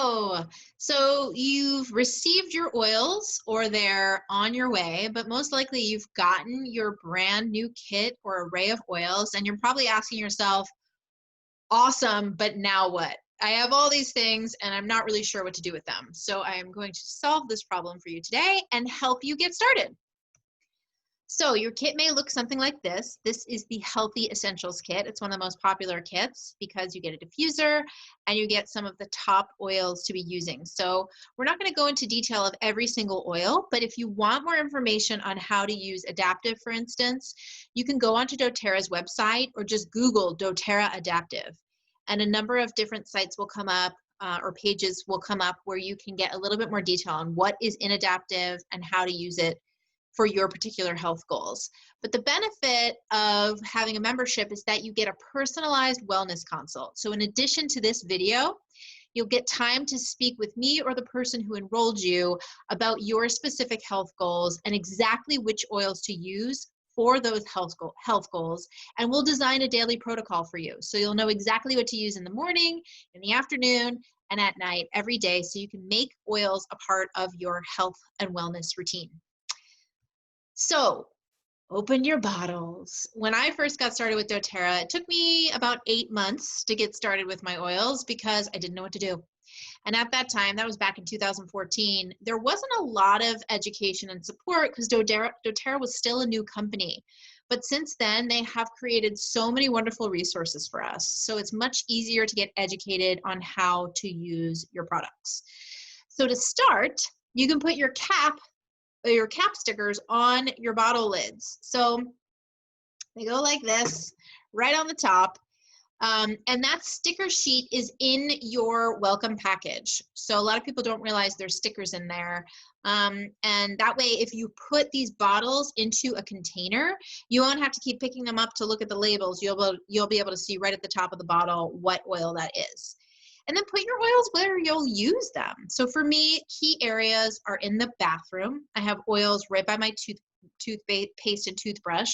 Hello. So you've received your oils or they're on your way, but most likely you've gotten your brand new kit or array of oils and you're probably asking yourself, awesome, but now what? I have all these things and I'm not really sure what to do with them. So I am going to solve this problem for you today and help you get started. So your kit may look something like this. This is the Healthy Essentials kit. It's one of the most popular kits because you get a diffuser and you get some of the top oils to be using. So we're not going to go into detail of every single oil, but if you want more information on how to use Adaptive, for instance, you can go onto doTERRA's website or just Google doTERRA Adaptive. And a number of different sites will come up or pages will come up where you can get a little bit more detail on what is in Adaptive and how to use it for your particular health goals. But the benefit of having a membership is that you get a personalized wellness consult. So in addition to this video, you'll get time to speak with me or the person who enrolled you about your specific health goals and exactly which oils to use for those health goals. And we'll design a daily protocol for you. So you'll know exactly what to use in the morning, in the afternoon, and at night every day so you can make oils a part of your health and wellness routine. So open your bottles. When I first got started with doTERRA, it took me about 8 months to get started with my oils because I didn't know what to do. And at that time, that was back in 2014, there wasn't a lot of education and support because doTERRA was still a new company. But since then, they have created so many wonderful resources for us. So it's much easier to get educated on how to use your products. So to start, you can put your cap stickers on your bottle lids. So they go like this, right on the top. And that sticker sheet is in your welcome package. So a lot of people don't realize there's stickers in there. And that way, if you put these bottles into a container, you won't have to keep picking them up to look at the labels. You'll be able to see right at the top of the bottle what oil that is. And then put your oils where you'll use them. So for me, key areas are in the bathroom. I have oils right by my toothpaste and toothbrush.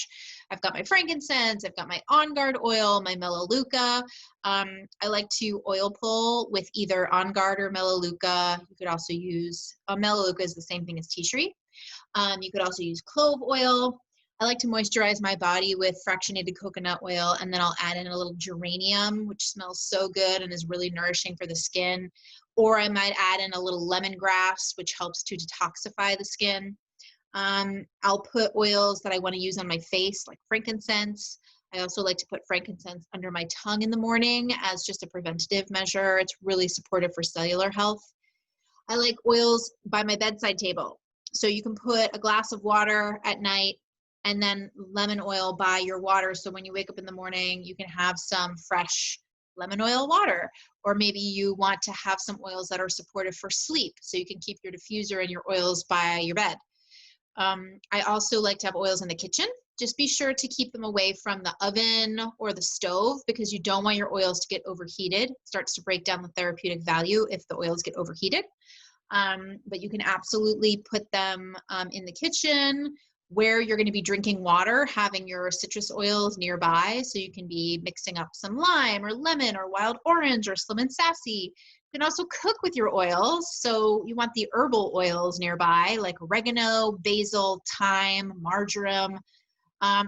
I've got my frankincense, I've got my On Guard oil, my Melaleuca. I like to oil pull with either On Guard or Melaleuca. You could also use, Melaleuca is the same thing as tea tree. You could also use clove oil. I like to moisturize my body with fractionated coconut oil, and then I'll add in a little geranium, which smells so good and is really nourishing for the skin. Or I might add in a little lemongrass, which helps to detoxify the skin. I'll put oils that I want to use on my face, like frankincense. I also like to put frankincense under my tongue in the morning as just a preventative measure. It's really supportive for cellular health. I like oils by my bedside table. So you can put a glass of water at night and then lemon oil by your water. So when you wake up in the morning, you can have some fresh lemon oil water. Or maybe you want to have some oils that are supportive for sleep. So you can keep your diffuser and your oils by your bed. I also like to have oils in the kitchen. Just be sure to keep them away from the oven or the stove because you don't want your oils to get overheated. It starts to break down the therapeutic value if the oils get overheated. But you can absolutely put them in the kitchen where you're going to be drinking water, having your citrus oils nearby. So you can be mixing up some lime or lemon or wild orange or slim and sassy. You can also cook with your oils. So you want the herbal oils nearby, like oregano, basil, thyme, marjoram.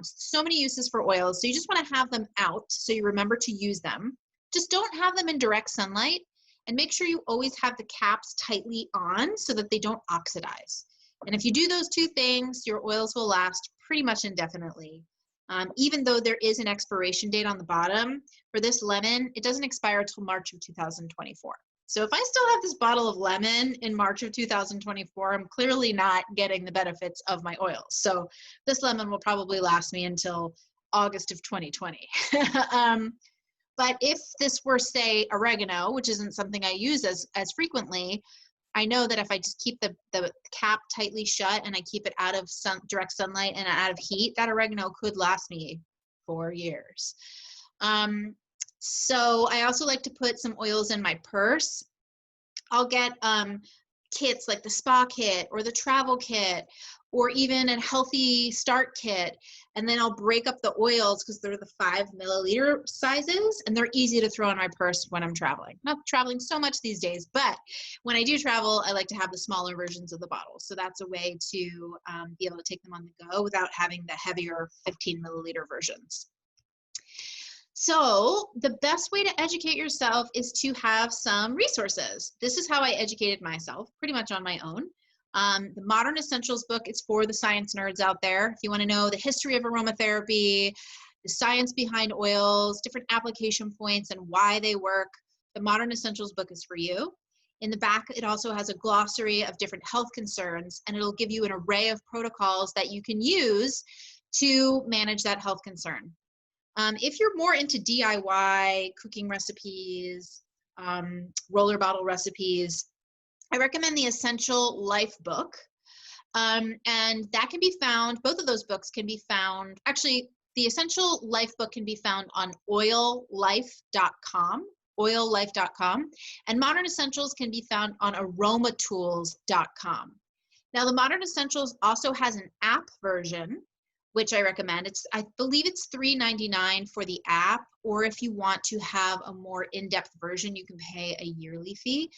So many uses for oils. So you just want to have them out so you remember to use them. Just don't have them in direct sunlight, and make sure you always have the caps tightly on so that they don't oxidize. And if you do those two things, your oils will last pretty much indefinitely. Even though there is an expiration date on the bottom, for this lemon, it doesn't expire until March of 2024. So if I still have this bottle of lemon in March of 2024, I'm clearly not getting the benefits of my oils. So this lemon will probably last me until August of 2020. But if this were, say, oregano, which isn't something I use as frequently, I know that if I just keep the cap tightly shut and I keep it out of direct sunlight and out of heat, that oregano could last me 4 years. So I also like to put some oils in my purse. I'll get kits like the spa kit or the travel kit, or even a healthy start kit. And then I'll break up the oils because they're the 5 milliliter sizes, and they're easy to throw in my purse when I'm traveling. Not traveling so much these days, but when I do travel, I like to have the smaller versions of the bottles. So that's a way to be able to take them on the go without having the heavier 15 milliliter versions. So the best way to educate yourself is to have some resources. This is how I educated myself, pretty much on my own. The Modern Essentials book is for the science nerds out there. If you want to know the history of aromatherapy, the science behind oils, different application points and why they work, the Modern Essentials book is for you. In the back, it also has a glossary of different health concerns, and it'll give you an array of protocols that you can use to manage that health concern. If you're more into DIY cooking recipes, roller bottle recipes, I recommend the Essential Life book. And that can be found, both of those books can be found, actually, the Essential Life book can be found on oillife.com, and Modern Essentials can be found on aromatools.com. Now, the Modern Essentials also has an app version, which I recommend. I believe it's $3.99 for the app, or if you want to have a more in-depth version, you can pay a yearly fee,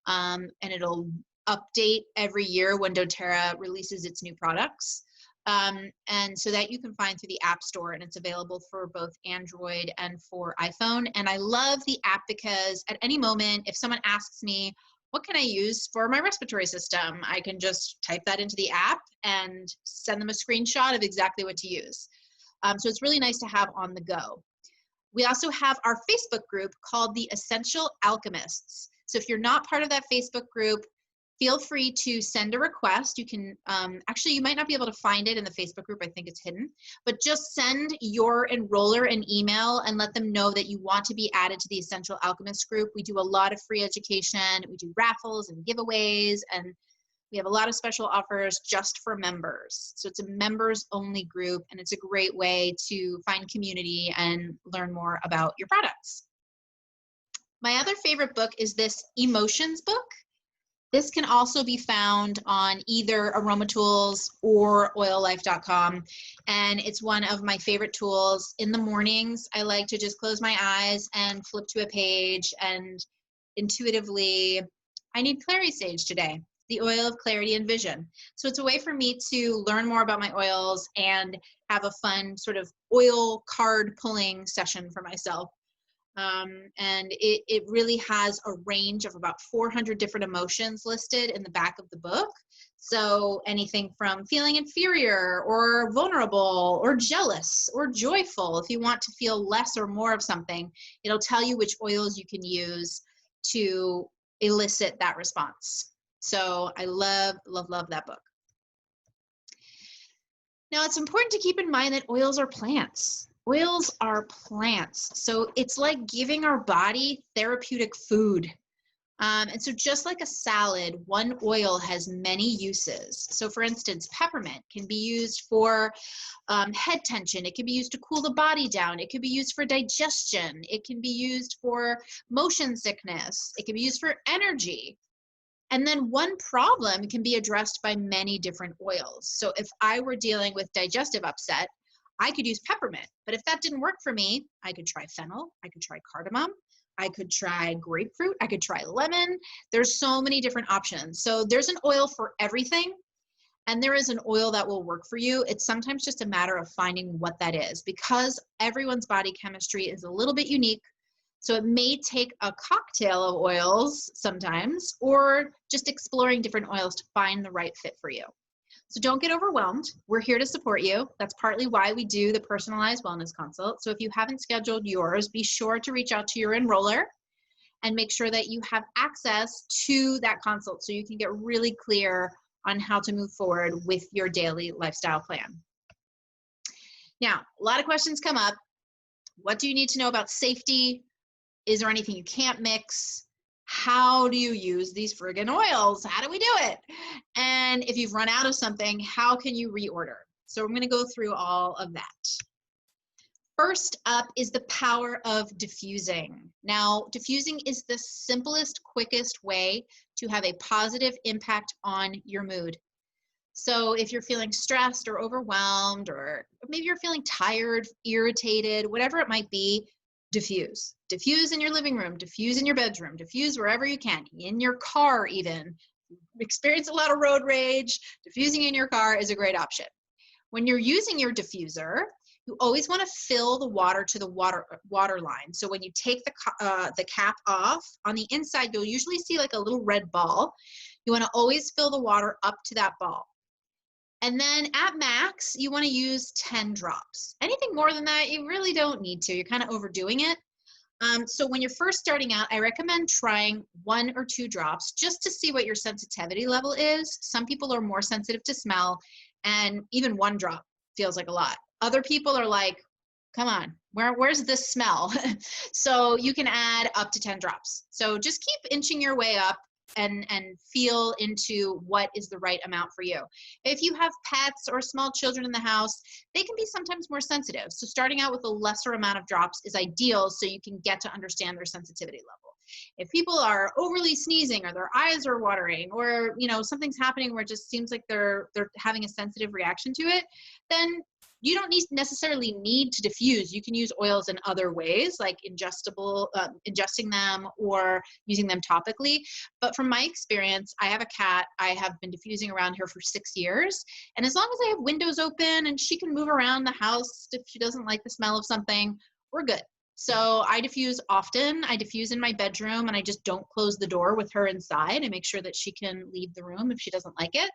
and it'll update every year when doTERRA releases its new products. And so that you can find through the App Store, and it's available for both Android and for iPhone. And I love the app because at any moment, if someone asks me, what can I use for my respiratory system? I can just type that into the app and send them a screenshot of exactly what to use. So it's really nice to have on the go. We also have our Facebook group called the Essential Alchemists. So if you're not part of that Facebook group, feel free to send a request. You can, actually, you might not be able to find it in the Facebook group. I think it's hidden. But just send your enroller an email and let them know that you want to be added to the Essential Alchemist group. We do a lot of free education. We do raffles and giveaways, and we have a lot of special offers just for members. So it's a members-only group, and it's a great way to find community and learn more about your products. My other favorite book is this Emotions book. This can also be found on either AromaTools or oillife.com, and it's one of my favorite tools. In the mornings, I like to just close my eyes and flip to a page, and intuitively, I need clary sage today, the oil of clarity and vision. So it's a way for me to learn more about my oils and have a fun sort of oil card pulling session for myself. And it really has a range of about 400 different emotions listed in the back of the book. So anything from feeling inferior or vulnerable or jealous or joyful. If you want to feel less or more of something, it'll tell you which oils you can use to elicit that response. So I love, love, love that book. Now, it's important to keep in mind that oils are plants. Oils are plants, so it's like giving our body therapeutic food. And so just like a salad, one oil has many uses. So for instance, peppermint can be used for head tension. It can be used to cool the body down. It can be used for digestion. It can be used for motion sickness. It can be used for energy. And then one problem can be addressed by many different oils. So if I were dealing with digestive upset, I could use peppermint, but if that didn't work for me, I could try fennel, I could try cardamom, I could try grapefruit, I could try lemon. There's so many different options. So there's an oil for everything, and there is an oil that will work for you. It's sometimes just a matter of finding what that is, because everyone's body chemistry is a little bit unique. So it may take a cocktail of oils sometimes, or just exploring different oils to find the right fit for you. So don't get overwhelmed. We're here to support you. That's partly why we do the personalized wellness consult. So if you haven't scheduled yours, be sure to reach out to your enroller and make sure that you have access to that consult so you can get really clear on how to move forward with your daily lifestyle plan. Now, a lot of questions come up. What do you need to know about safety? Is there anything you can't mix? How do you use these friggin' oils? How do we do it? And if you've run out of something, how can you reorder? So I'm gonna go through all of that. First up is the power of diffusing. Now, diffusing is the simplest, quickest way to have a positive impact on your mood. So if you're feeling stressed or overwhelmed, or maybe you're feeling tired, irritated, whatever it might be, diffuse. Diffuse in your living room, diffuse in your bedroom, diffuse wherever you can, in your car even. Experience a lot of road rage, diffusing in your car is a great option. When you're using your diffuser, you always want to fill the water to the water line. So when you take the cap off, on the inside, you'll usually see like a little red ball. You want to always fill the water up to that ball. And then at max, you want to use 10 drops. Anything more than that, you really don't need to. You're kind of overdoing it. So when you're first starting out, I recommend trying 1 or 2 drops just to see what your sensitivity level is. Some people are more sensitive to smell, and even 1 drop feels like a lot. Other people are like, come on, where's this smell? So you can add up to 10 drops. So just keep inching your way up and feel into what is the right amount for you. If you have pets or small children in the house, they can be sometimes more sensitive. So starting out with a lesser amount of drops is ideal so you can get to understand their sensitivity level. If people are overly sneezing or their eyes are watering, or something's happening where it just seems like they're having a sensitive reaction to it, then you don't necessarily need to diffuse. You can use oils in other ways, like ingesting them or using them topically. But from my experience, I have a cat. I have been diffusing around here for 6 years. And as long as I have windows open and she can move around the house if she doesn't like the smell of something, we're good. So I diffuse often. I diffuse in my bedroom, and I just don't close the door with her inside. I make sure that she can leave the room if she doesn't like it.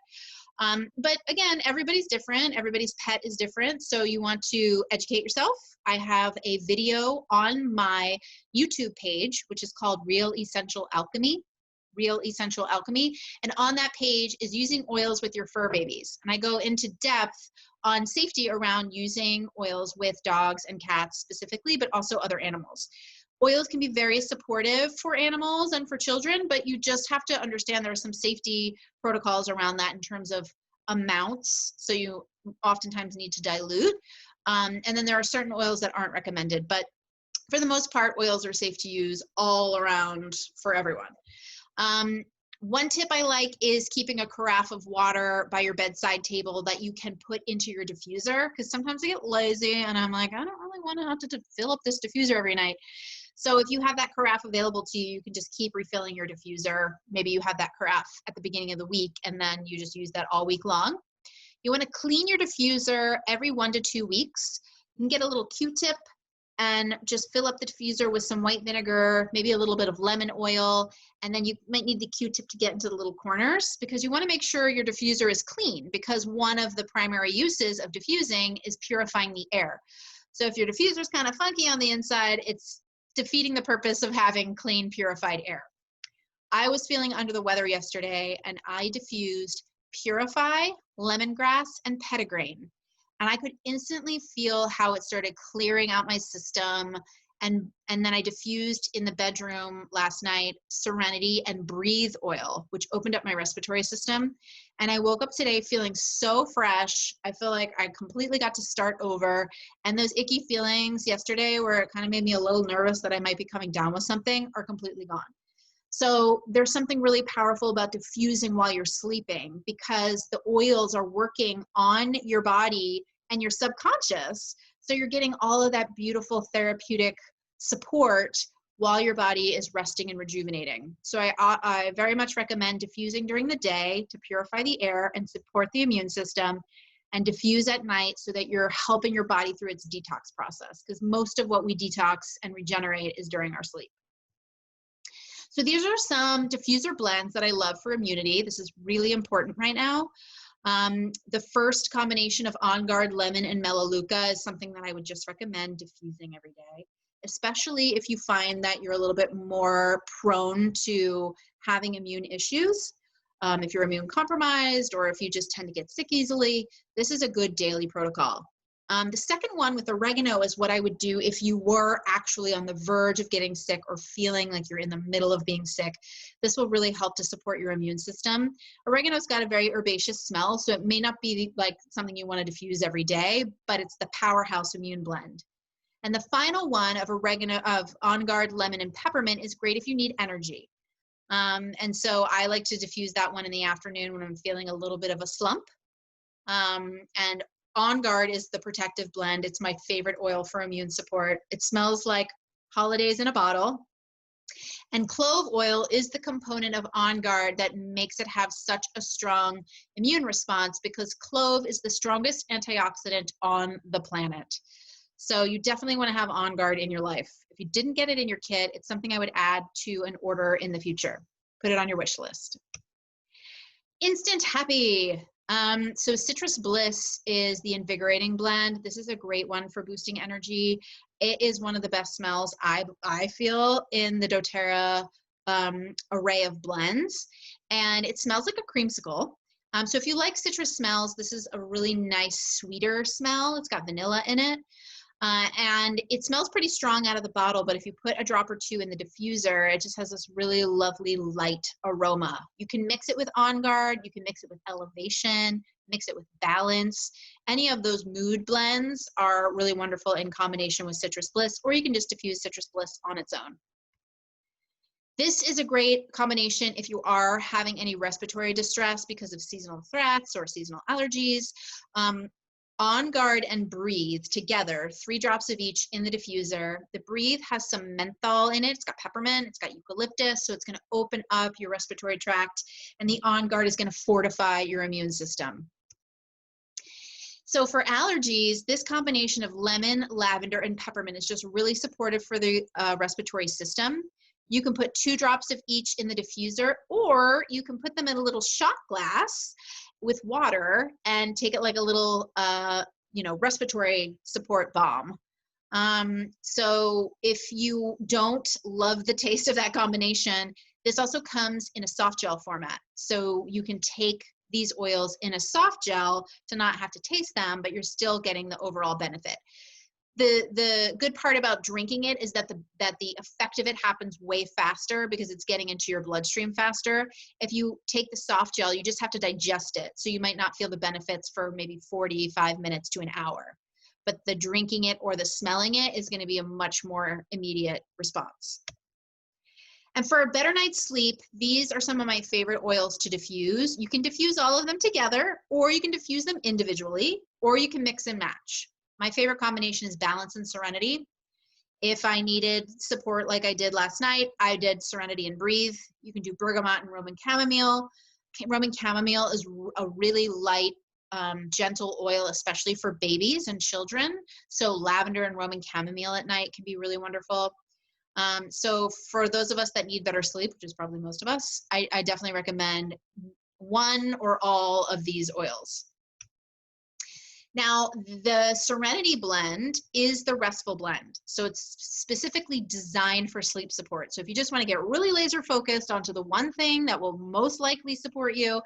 But again, everybody's different. Everybody's pet is different. So you want to educate yourself. I have a video on my YouTube page, which is called Real Essential Alchemy. Real Essential Alchemy. And on that page is using oils with your fur babies. And I go into depth on safety around using oils with dogs and cats specifically, but also other animals. Oils can be very supportive for animals and for children, but you just have to understand there are some safety protocols around that in terms of amounts. So you oftentimes need to dilute. And then there are certain oils that aren't recommended, but for the most part, oils are safe to use all around for everyone. One tip I like is keeping a carafe of water by your bedside table that you can put into your diffuser, because sometimes I get lazy and I'm like, I don't really want to have to fill up this diffuser every night. So if you have that carafe available to you, you can just keep refilling your diffuser. Maybe you have that carafe at the beginning of the week and then you just use that all week long. You want to clean your diffuser every 1 to 2 weeks. You can get a little Q-tip and just fill up the diffuser with some white vinegar, maybe a little bit of lemon oil, and then you might need the Q-tip to get into the little corners, because you want to make sure your diffuser is clean, because one of the primary uses of diffusing is purifying the air. So if your diffuser is kind of funky on the inside, it's defeating the purpose of having clean, purified air. I was feeling under the weather yesterday, and I diffused Purify, lemongrass, and petitgrain. And I could instantly feel how it started clearing out my system. And then I diffused in the bedroom last night Serenity and Breathe oil, which opened up my respiratory system. And I woke up today feeling so fresh. I feel like I completely got to start over. And those icky feelings yesterday where it kind of made me a little nervous that I might be coming down with something are completely gone. So there's something really powerful about diffusing while you're sleeping, because the oils are working on your body and your subconscious. So you're getting all of that beautiful therapeutic support while your body is resting and rejuvenating. So I very much recommend diffusing during the day to purify the air and support the immune system, and diffuse at night so that you're helping your body through its detox process, because most of what we detox and regenerate is during our sleep. So these are some diffuser blends that I love for immunity. This is really important right now. The first combination of On Guard Lemon and Melaleuca is something that I would just recommend diffusing every day, especially if you find that you're a little bit more prone to having immune issues. If you're immune compromised, or if you just tend to get sick easily, this is a good daily protocol. The second one with oregano is what I would do if you were actually on the verge of getting sick or feeling like you're in the middle of being sick. This will really help to support your immune system. Oregano's got a very herbaceous smell, so it may not be like something you want to diffuse every day, but it's the powerhouse immune blend. And the final one of On Guard Lemon and Peppermint is great if you need energy. And so I like to diffuse that one in the afternoon when I'm feeling a little bit of a slump. And On Guard is the protective blend. It's my favorite oil for immune support. It smells like holidays in a bottle. And clove oil is the component of On Guard that makes it have such a strong immune response, because clove is the strongest antioxidant on the planet. So you definitely want to have On Guard in your life. If you didn't get it in your kit, it's something I would add to an order in the future. Put it on your wish list. Instant Happy. So Citrus Bliss is the invigorating blend. This is a great one for boosting energy. It is one of the best smells I feel in the doTERRA array of blends, and it smells like a creamsicle. So if you like citrus smells, this is a really nice sweeter smell. It's got vanilla in it. And it smells pretty strong out of the bottle, but if you put a drop or two in the diffuser, it just has this really lovely light aroma. You can mix it with On Guard, you can mix it with Elevation, mix it with Balance. Any of those mood blends are really wonderful in combination with Citrus Bliss, or you can just diffuse Citrus Bliss on its own. This is a great combination if you are having any respiratory distress because of seasonal threats or seasonal allergies. On Guard and Breathe together, 3 drops of each in the diffuser. The Breathe has some menthol in it. It's got peppermint, it's got eucalyptus, so it's going to open up your respiratory tract. And the On Guard is going to fortify your immune system. So for allergies, this combination of lemon, lavender, and peppermint is just really supportive for the respiratory system. You can put 2 drops of each in the diffuser, or you can put them in a little shot glass with water and take it like a little, respiratory support balm. So if you don't love the taste of that combination, this also comes in a soft gel format. So you can take these oils in a soft gel to not have to taste them, but you're still getting the overall benefit. The good part about drinking it is that the effect of it happens way faster because it's getting into your bloodstream faster. If you take the soft gel, you just have to digest it. So you might not feel the benefits for maybe 45 minutes to an hour. But the drinking it or the smelling it is going to be a much more immediate response. And for a better night's sleep, these are some of my favorite oils to diffuse. You can diffuse all of them together, or you can diffuse them individually, or you can mix and match. My favorite combination is Balance and Serenity. If I needed support like I did last night, I did Serenity and Breathe. You can do bergamot and Roman chamomile. Roman chamomile is a really light, gentle oil, especially for babies and children. So lavender and Roman chamomile at night can be really wonderful. So for those of us that need better sleep, which is probably most of us, I definitely recommend one or all of these oils. Now, the Serenity blend is the restful blend. So it's specifically designed for sleep support. So if you just want to get really laser focused onto the one thing that will most likely support you,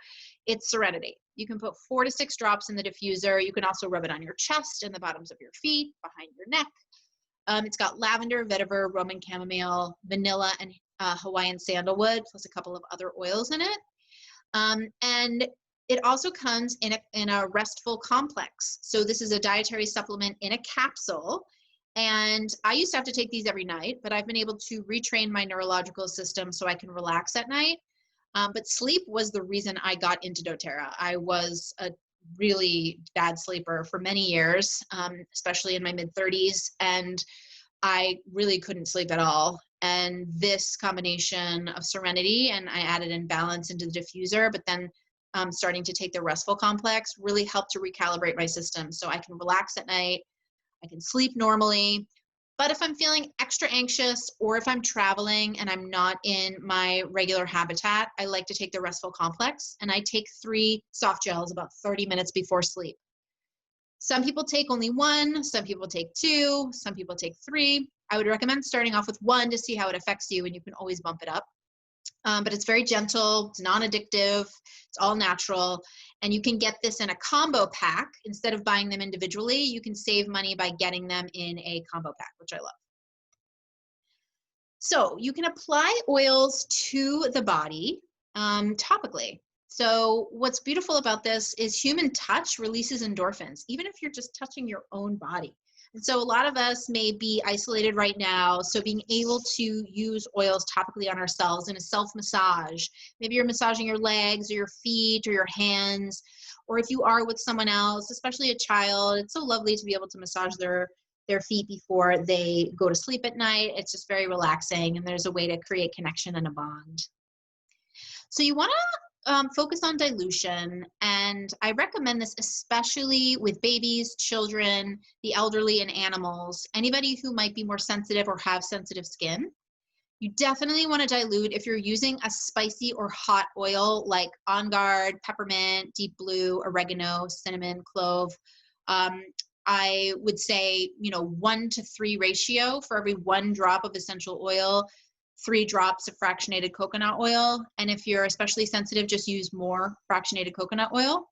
it's Serenity. You can put 4 to 6 drops in the diffuser. You can also rub it on your chest and the bottoms of your feet, behind your neck. It's got lavender, vetiver, Roman chamomile, vanilla, and Hawaiian sandalwood, plus a couple of other oils in it. And it also comes in a restful complex. So this is a dietary supplement in a capsule. And I used to have to take these every night, but I've been able to retrain my neurological system so I can relax at night. But sleep was the reason I got into doTERRA. I was a really bad sleeper for many years, especially in my mid-30s, and I really couldn't sleep at all. And this combination of Serenity, and I added in Balance into the diffuser, but then starting to take the restful complex really helped to recalibrate my system so I can relax at night, I can sleep normally. But if I'm feeling extra anxious, or if I'm traveling and I'm not in my regular habitat, I like to take the restful complex, and I take 3 soft gels about 30 minutes before sleep. Some people take only 1, some people take 2, some people take 3. I would recommend starting off with 1 to see how it affects you, and you can always bump it up. But it's very gentle, it's non-addictive, it's all natural, and you can get this in a combo pack. Instead of buying them individually, you can save money by getting them in a combo pack, which I love. So you can apply oils to the body topically. So what's beautiful about this is human touch releases endorphins, even if you're just touching your own body. And so a lot of us may be isolated right now. So being able to use oils topically on ourselves in a self-massage, maybe you're massaging your legs or your feet or your hands, or if you are with someone else, especially a child, it's so lovely to be able to massage their feet before they go to sleep at night. It's just very relaxing, and there's a way to create connection and a bond. So you want to focus on dilution, and I recommend this especially with babies, children, the elderly, and animals, anybody who might be more sensitive or have sensitive skin. You definitely want to dilute if you're using a spicy or hot oil like On Guard, peppermint, deep blue, oregano, cinnamon, clove. I would say, 1 to 3 ratio. For every 1 drop of essential oil, 3 drops of fractionated coconut oil. And if you're especially sensitive, just use more fractionated coconut oil.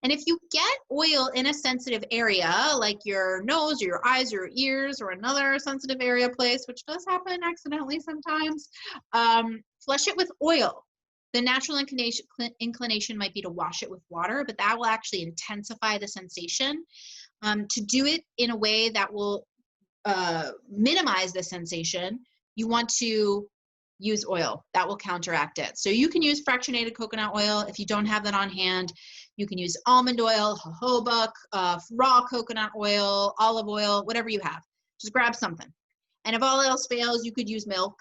And if you get oil in a sensitive area, like your nose or your eyes or your ears or another sensitive area place, which does happen accidentally sometimes, flush it with oil. The natural inclination might be to wash it with water, but that will actually intensify the sensation. To do it in a way that will minimize the sensation, you want to use oil. That will counteract it. So you can use fractionated coconut oil. If you don't have that on hand, you can use almond oil, jojoba, raw coconut oil, olive oil, whatever you have. Just grab something. And if all else fails, you could use milk.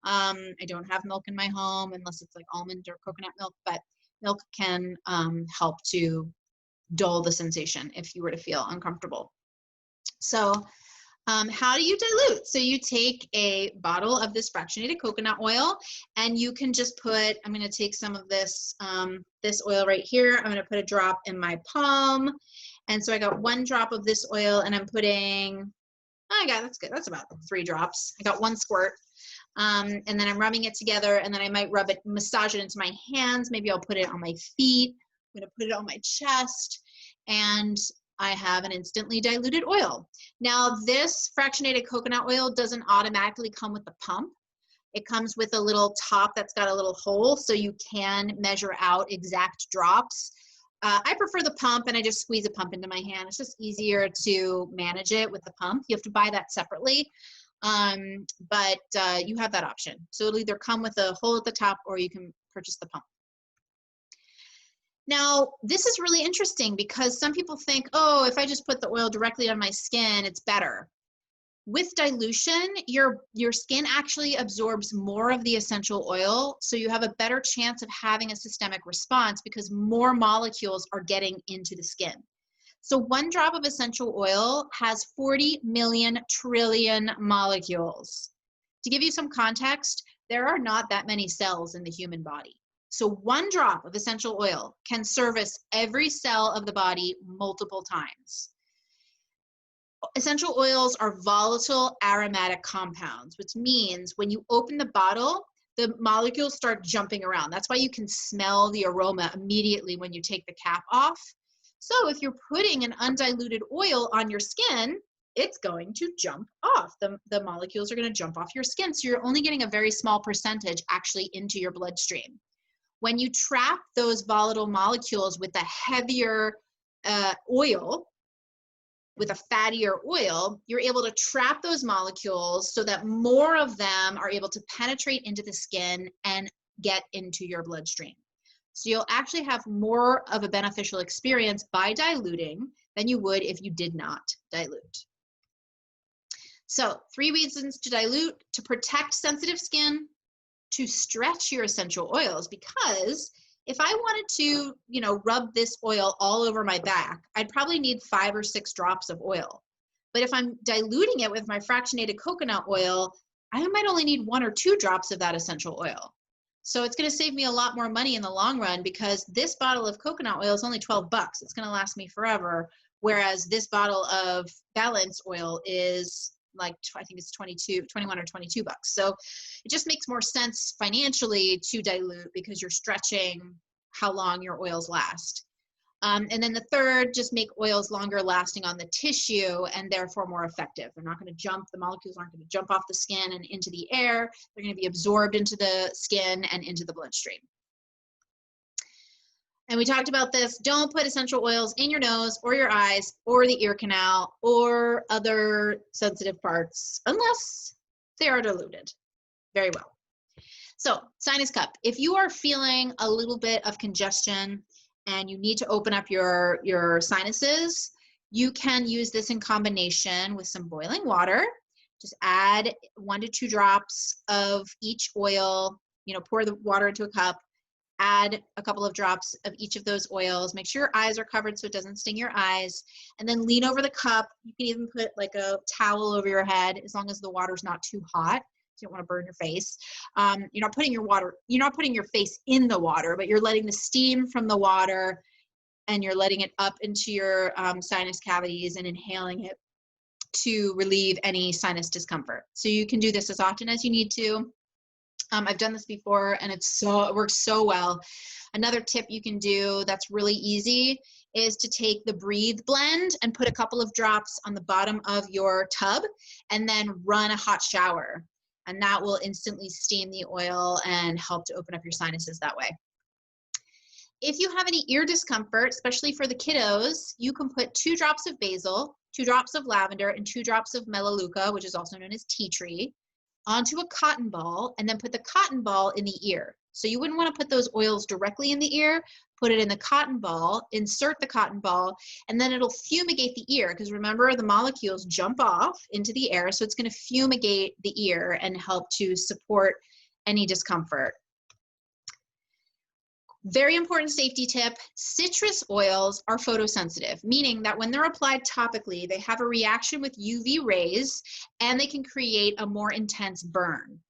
I don't have milk in my home unless it's like almond or coconut milk, but milk can help to dull the sensation if you were to feel uncomfortable. So how do you dilute? So you take a bottle of this fractionated coconut oil, and you can just put, I'm going to take some of this, this oil right here. I'm going to put a drop in my palm. And so I got 1 drop of this oil, and I'm putting, that's good. That's about 3 drops. I got 1 squirt. And then I'm rubbing it together, and then I might massage it into my hands. Maybe I'll put it on my feet. I'm going to put it on my chest, and I have an instantly diluted oil. Now, this fractionated coconut oil doesn't automatically come with the pump. It comes with a little top that's got a little hole, so you can measure out exact drops. I prefer the pump, and I just squeeze a pump into my hand. It's just easier to manage it with the pump. You have to buy that separately, but you have that option. So it'll either come with a hole at the top, or you can purchase the pump. Now, this is really interesting because some people think, oh, if I just put the oil directly on my skin, it's better. With dilution, your skin actually absorbs more of the essential oil, so you have a better chance of having a systemic response because more molecules are getting into the skin. So 1 drop of essential oil has 40 million trillion molecules. To give you some context, there are not that many cells in the human body. So 1 drop of essential oil can service every cell of the body multiple times. Essential oils are volatile aromatic compounds, which means when you open the bottle, the molecules start jumping around. That's why you can smell the aroma immediately when you take the cap off. So if you're putting an undiluted oil on your skin, it's going to jump off. The molecules are going to jump off your skin. So you're only getting a very small percentage actually into your bloodstream. When you trap those volatile molecules with a heavier oil, with a fattier oil, you're able to trap those molecules so that more of them are able to penetrate into the skin and get into your bloodstream. So you'll actually have more of a beneficial experience by diluting than you would if you did not dilute. So 3 reasons to dilute: to protect sensitive skin, to stretch your essential oils, because if I wanted to, rub this oil all over my back, I'd probably need 5 or 6 drops of oil. But if I'm diluting it with my fractionated coconut oil, I might only need 1 or 2 drops of that essential oil. So it's going to save me a lot more money in the long run, because this bottle of coconut oil is only $12. It's going to last me forever. Whereas this bottle of balance oil is like, I think it's 21 or 22 bucks. So it just makes more sense financially to dilute, because you're stretching how long your oils last. And then the third, just make oils longer lasting on the tissue and therefore more effective. They're not going to jump, the molecules aren't going to jump off the skin and into the air. They're going to be absorbed into the skin and into the bloodstream. And we talked about this. Don't put essential oils in your nose or your eyes or the ear canal or other sensitive parts unless they are diluted very well. So, sinus cup. If you are feeling a little bit of congestion and you need to open up your sinuses, you can use this in combination with some boiling water. Just add 1 to 2 drops of each oil, pour the water into a cup. Add a couple of drops of each of those oils. Make sure your eyes are covered so it doesn't sting your eyes. And then lean over the cup. You can even put like a towel over your head as long as the water's not too hot. You don't want to burn your face. You're not putting your face in the water, but you're letting the steam from the water and you're letting it up into your sinus cavities and inhaling it to relieve any sinus discomfort. So you can do this as often as you need to. I've done this before and it works so well. Another tip you can do that's really easy is to take the Breathe blend and put a couple of drops on the bottom of your tub and then run a hot shower. And that will instantly steam the oil and help to open up your sinuses that way. If you have any ear discomfort, especially for the kiddos, you can put 2 drops of basil, 2 drops of lavender, and 2 drops of melaleuca, which is also known as tea tree, onto a cotton ball, and then put the cotton ball in the ear. So you wouldn't want to put those oils directly in the ear. Put it in the cotton ball, insert the cotton ball, and then it'll fumigate the ear, because remember, the molecules jump off into the air, so it's going to fumigate the ear and help to support any discomfort. Very important safety tip, citrus oils are photosensitive, meaning that when they're applied topically, they have a reaction with UV rays and they can create a more intense burn.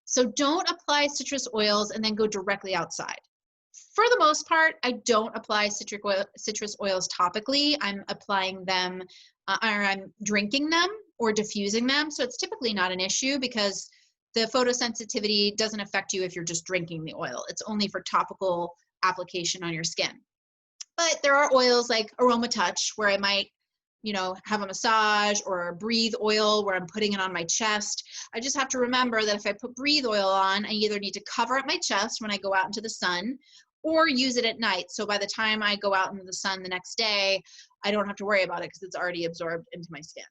So don't apply citrus oils and then go directly outside. For the most part, I don't apply citrus oils topically. I'm applying them, or I'm drinking them or diffusing them. So it's typically not an issue because the photosensitivity doesn't affect you if you're just drinking the oil. It's only for topical application on your skin. But there are oils like Aroma Touch where I might, have a massage, or a Breathe oil where I'm putting it on my chest. I just have to remember that if I put Breathe oil on, I either need to cover up my chest when I go out into the sun or use it at night. So by the time I go out into the sun the next day, I don't have to worry about it because it's already absorbed into my skin.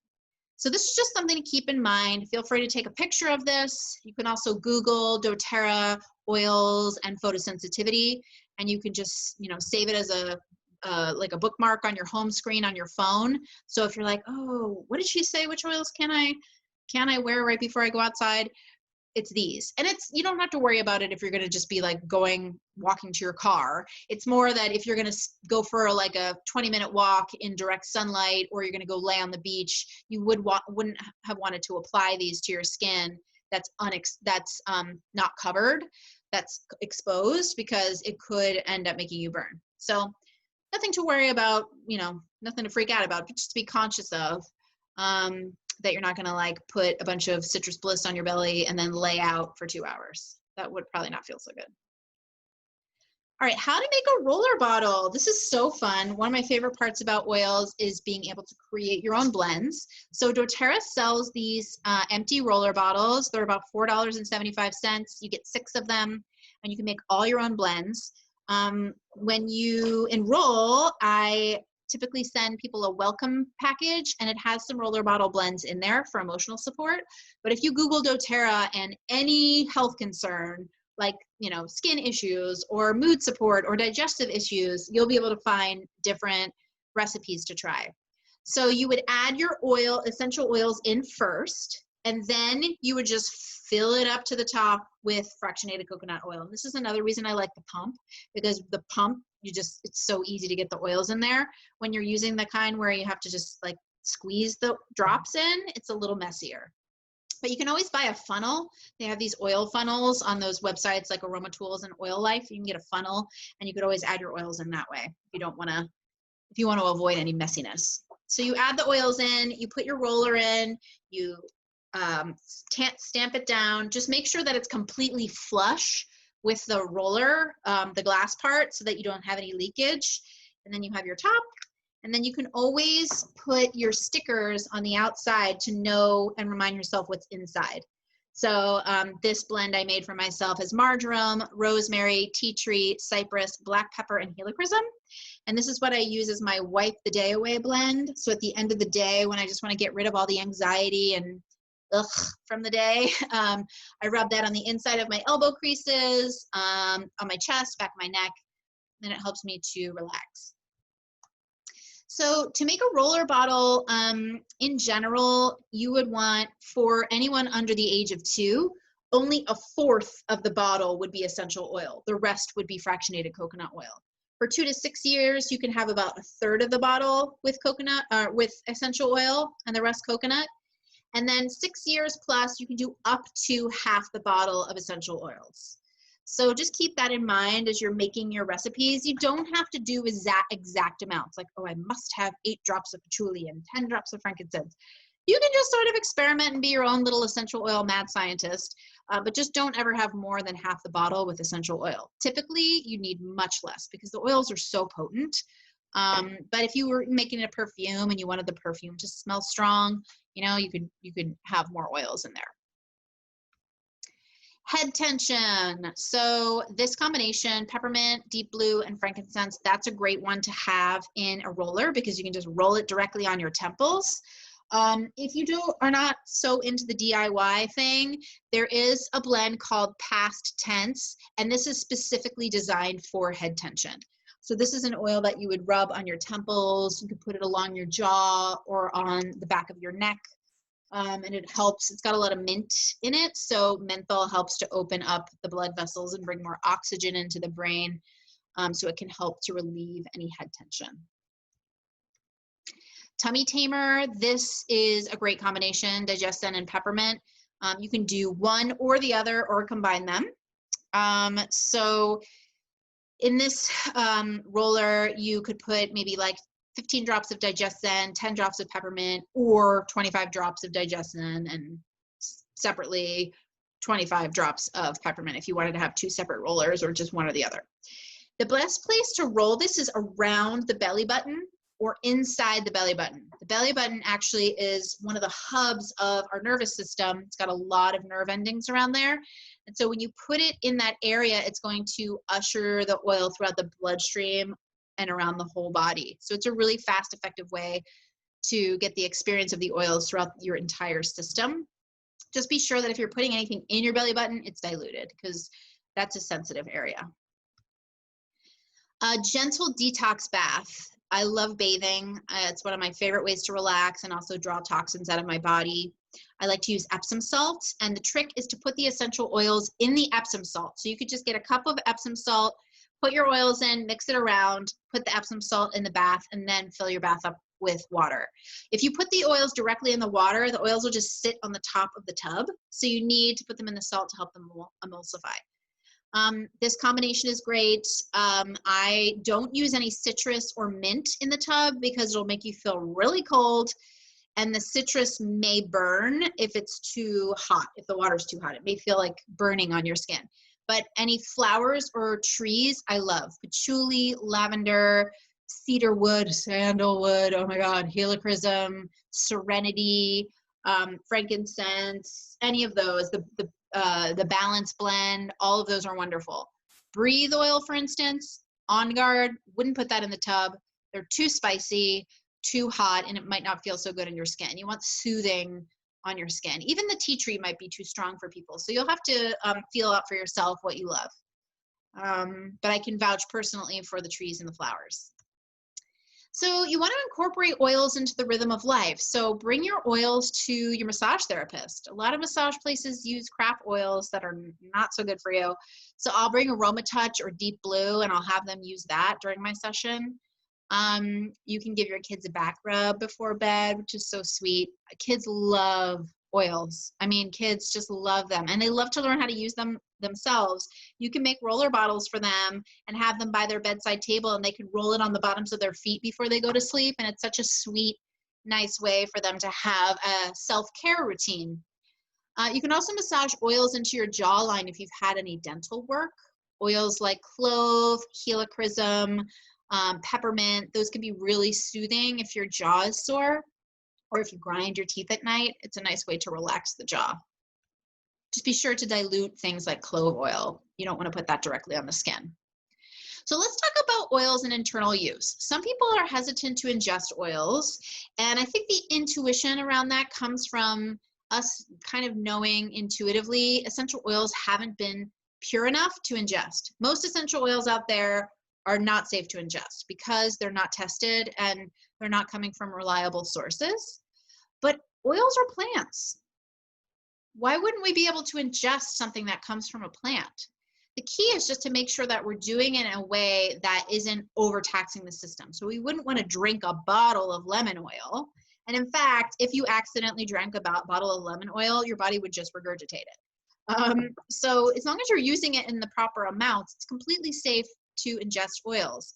So this is just something to keep in mind. Feel free to take a picture of this. You can also Google doTERRA oils and photosensitivity, and you can just, save it as like a bookmark on your home screen on your phone. So if you're like, oh, what did she say? Which oils can I wear right before I go outside? It's these. And you don't have to worry about it if you're going to just be like walking to your car. It's more that if you're going to go for like a 20-minute walk in direct sunlight, or you're going to go lay on the beach, you wouldn't have wanted to apply these to your skin that's not covered, that's exposed, because it could end up making you burn. So nothing to worry about, nothing to freak out about, but just to be conscious of, that you're not going to like put a bunch of citrus bliss on your belly and then lay out for 2 hours. That would probably not feel so good. All right, how to make a roller bottle. This is so fun. One of my favorite parts about oils is being able to create your own blends. So doTERRA sells these empty roller bottles. They're about $4.75. You get 6 of them, and you can make all your own blends. When you enroll, I typically send people a welcome package, and it has some roller bottle blends in there for emotional support. But if you Google doTERRA and any health concern, like, skin issues or mood support or digestive issues, you'll be able to find different recipes to try. So you would add your essential oils in first, and then you would just fill it up to the top with fractionated coconut oil. And this is another reason I like the pump, because the pump, it's so easy to get the oils in there. When you're using the kind where you have to just like squeeze the drops in, it's a little messier. But you can always buy a funnel. They have these oil funnels on those websites like Aroma Tools and Oil Life. You can get a funnel, and you could always add your oils in that way if you want to avoid any messiness. So you add the oils in, you put your roller in, you stamp it down. Just make sure that it's completely flush with the roller, the glass part, so that you don't have any leakage. And then you have your top. And then you can always put your stickers on the outside to know and remind yourself what's inside. So this blend I made for myself is marjoram, rosemary, tea tree, cypress, black pepper, and helichrysum. And this is what I use as my wipe the day away blend. So at the end of the day, when I just want to get rid of all the anxiety and ugh from the day, I rub that on the inside of my elbow creases, on my chest, back of my neck, and it helps me to relax. So to make a roller bottle, in general, you would want, for anyone under the age of 2, only 1/4 of the bottle would be essential oil. The rest would be fractionated coconut oil. For 2 to 6 years, you can have about 1/3 of the bottle with coconut, with essential oil, and the rest coconut. And then 6 years plus, you can do up to half the bottle of essential oils. So just keep that in mind as you're making your recipes. You don't have to do exact amounts, like, oh, I must have 8 drops of patchouli and 10 drops of frankincense. You can just sort of experiment and be your own little essential oil mad scientist, but just don't ever have more than half the bottle with essential oil. Typically, you need much less because the oils are so potent. But if you were making a perfume and you wanted the perfume to smell strong, you know, you could have more oils in there. Head tension. So this combination, peppermint, deep blue, and frankincense, that's a great one to have in a roller because you can just roll it directly on your temples. If you are not so into the DIY thing, there is a blend called Past Tense, and this is specifically designed for head tension. So this is an oil that you would rub on your temples. You could put it along your jaw or on the back of your neck. And it helps, it's got a lot of mint in it, so menthol helps to open up the blood vessels and bring more oxygen into the brain, so it can help to relieve any head tension. Tummy Tamer, this is a great combination, digestin and peppermint. You can do one or the other or combine them. So in this roller, you could put maybe like 15 drops of digestin, 10 drops of peppermint, or 25 drops of digestin, and separately 25 drops of peppermint if you wanted to have 2 separate rollers or just one or the other. The best place to roll this is around the belly button or inside the belly button. The belly button actually is one of the hubs of our nervous system. It's got a lot of nerve endings around there. And so when you put it in that area, it's going to usher the oil throughout the bloodstream and around the whole body. So it's a really fast, effective way to get the experience of the oils throughout your entire system. Just be sure that if you're putting anything in your belly button, it's diluted because that's a sensitive area. A gentle detox bath. I love bathing. It's one of my favorite ways to relax and also draw toxins out of my body. I like to use Epsom salt, and the trick is to put the essential oils in the Epsom salt. So you could just get a cup of Epsom salt, put your oils in, mix it around, put the Epsom salt in the bath, and then fill your bath up with water. If you put the oils directly in the water, the oils will just sit on the top of the tub. So you need to put them in the salt to help them emulsify. This combination is great. I don't use any citrus or mint in the tub because it'll make you feel really cold, and the citrus may burn if it's too hot, if the water's too hot. It may feel like burning on your skin. But any flowers or trees, I love. Patchouli, lavender, cedarwood, sandalwood, oh my God, helichrysum, serenity, frankincense, any of those, the balance blend, all of those are wonderful. Breathe oil, for instance, On Guard, wouldn't put that in the tub. They're too spicy, too hot, and it might not feel so good on your skin. You want soothing on your skin. Even the tea tree might be too strong for people. So you'll have to feel out for yourself what you love. But I can vouch personally for the trees and the flowers. So you want to incorporate oils into the rhythm of life. So bring your oils to your massage therapist. A lot of massage places use crap oils that are not so good for you. So I'll bring Aroma Touch or Deep Blue, and I'll have them use that during my session. You can give your kids a back rub before bed, which is so sweet. Kids love oils. I mean, kids just love them, and they love to learn how to use them themselves. You can make roller bottles for them and have them by their bedside table, and they can roll it on the bottoms of their feet before they go to sleep. And it's such a sweet, nice way for them to have a self-care routine. You can also massage oils into your jawline if you've had any dental work. Oils like clove, helichrysum, peppermint, those can be really soothing if your jaw is sore, or if you grind your teeth at night. It's a nice way to relax the jaw. Just be sure to dilute things like clove oil. You don't want to put that directly on the skin. So let's talk about oils and internal use. Some people are hesitant to ingest oils, and I think the intuition around that comes from us kind of knowing intuitively essential oils haven't been pure enough to ingest. Most essential oils out there are not safe to ingest because they're not tested and they're not coming from reliable sources. But oils are plants. Why wouldn't we be able to ingest something that comes from a plant? The key is just to make sure that we're doing it in a way that isn't overtaxing the system. So we wouldn't want to drink a bottle of lemon oil. And in fact, if you accidentally drank a bottle of lemon oil, your body would just regurgitate it. So as long as you're using it in the proper amounts, it's completely safe to ingest oils.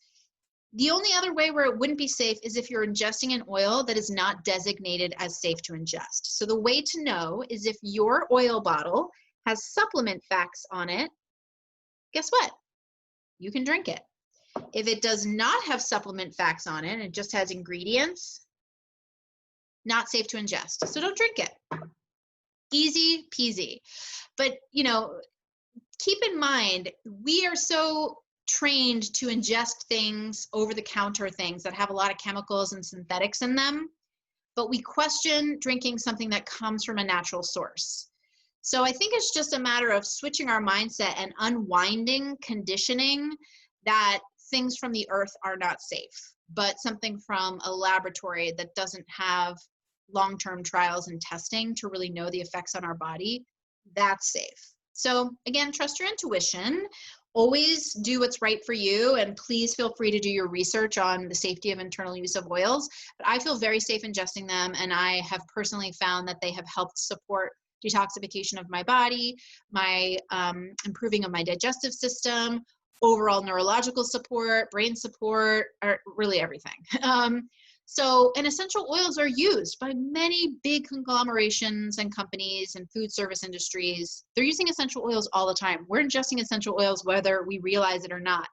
The only other way where it wouldn't be safe is if you're ingesting an oil that is not designated as safe to ingest. So the way to know is if your oil bottle has supplement facts on it, guess what? You can drink it. If it does not have supplement facts on it, and it just has ingredients, not safe to ingest. So don't drink it. Easy peasy. But, you know, keep in mind, we are so trained to ingest things, over-the-counter things that have a lot of chemicals and synthetics in them, but we question drinking something that comes from a natural source. So I think it's just a matter of switching our mindset and unwinding conditioning that things from the earth are not safe, but something from a laboratory that doesn't have long-term trials and testing to really know the effects on our body, that's safe. So again, trust your intuition. Always do what's right for you, and please feel free to do your research on the safety of internal use of oils. But I feel very safe ingesting them, and I have personally found that they have helped support detoxification of my body, my improving of my digestive system, overall neurological support, brain support, or really everything. And essential oils are used by many big conglomerations and companies and food service industries. They're using essential oils all the time. We're ingesting essential oils whether we realize it or not.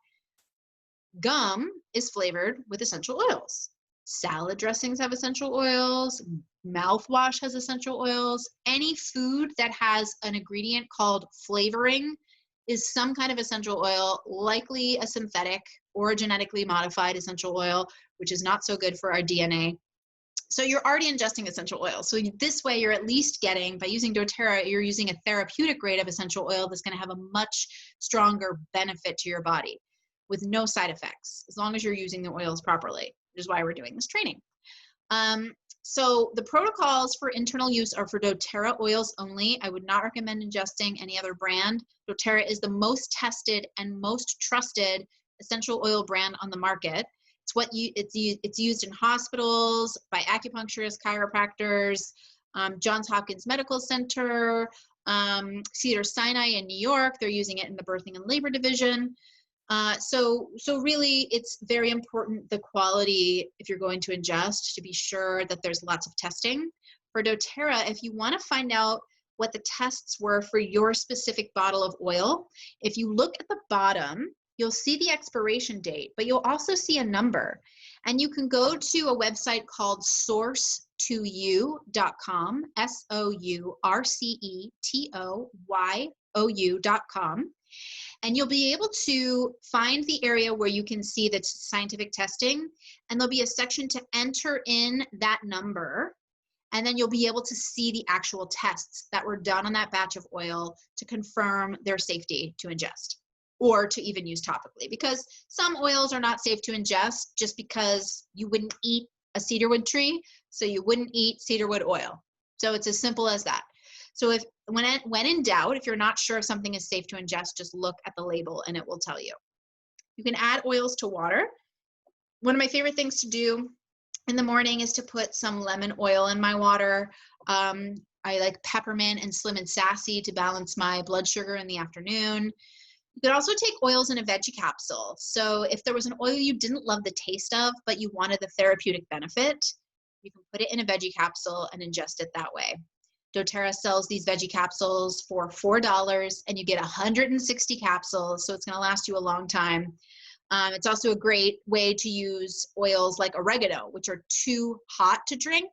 Gum is flavored with essential oils. Salad dressings have essential oils. Mouthwash has essential oils. Any food that has an ingredient called flavoring is some kind of essential oil, likely a synthetic or a genetically modified essential oil, which is not so good for our DNA. So you're already ingesting essential oils. So this way you're at least getting, by using doTERRA, you're using a therapeutic grade of essential oil that's going to have a much stronger benefit to your body with no side effects, as long as you're using the oils properly, which is why we're doing this training. So the protocols for internal use are for doTERRA oils only. I would not recommend ingesting any other brand. doTERRA is the most tested and most trusted essential oil brand on the market. It's used in hospitals, by acupuncturists, chiropractors, Johns Hopkins Medical Center, Cedars-Sinai in New York. They're using it in the birthing and labor division. So really, it's very important, the quality, if you're going to ingest, to be sure that there's lots of testing. For doTERRA, if you want to find out what the tests were for your specific bottle of oil, if you look at the bottom, you'll see the expiration date, but you'll also see a number. And you can go to a website called sourcetoyou.com, sourcetoyou.com. And you'll be able to find the area where you can see the scientific testing, and there'll be a section to enter in that number, and then you'll be able to see the actual tests that were done on that batch of oil to confirm their safety to ingest or to even use topically, because some oils are not safe to ingest just because you wouldn't eat a cedarwood tree, so you wouldn't eat cedarwood oil. So it's as simple as that. So when in doubt, if you're not sure if something is safe to ingest, just look at the label and it will tell you. You can add oils to water. One of my favorite things to do in the morning is to put some lemon oil in my water. I like peppermint and Slim and Sassy to balance my blood sugar in the afternoon. You could also take oils in a veggie capsule. So if there was an oil you didn't love the taste of, but you wanted the therapeutic benefit, you can put it in a veggie capsule and ingest it that way. doTERRA sells these veggie capsules for $4, and you get 160 capsules, so it's going to last you a long time. It's also a great way to use oils like oregano, which are too hot to drink,